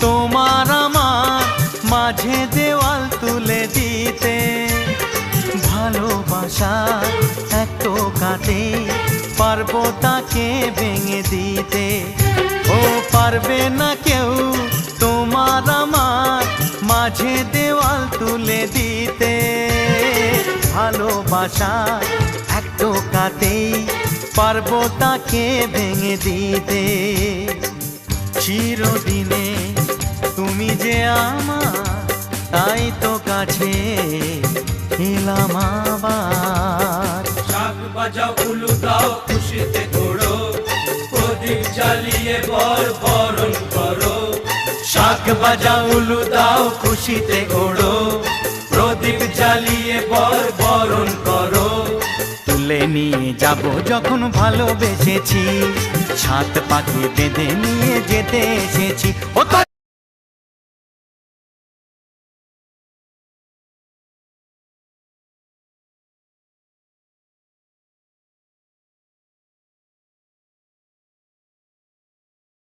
তোমার আমার মাঝে দেওয়াল তুলে দিতে, ভালোবাসা এক টোকাতে পারবো তাকে ভেঙে দিতে। ও পারবে না কেউ তোমার আমার মাঝে দেওয়াল তুলে দিতে, ভালোবাসা এক টোকাতেই পারবো তাকে ভেঙে দিতে। চিরদিনে তুমি যে আমার, তাই তো কাছে এলাম আবার। শাক বাজাও উলু দাও খুশিতে ঘোড়ো, প্রদীপ জ্বালিয়ে বরণ করো। শাক বাজাও উলু দাও খুশিতে ওড়ো, প্রদীপ জ্বালিয়ে বরণ করো। তুলে নিয়ে যাব যখন ভালোবেসেছি, সাত পাখি বেঁধে নিয়ে যেতে এসেছি। ও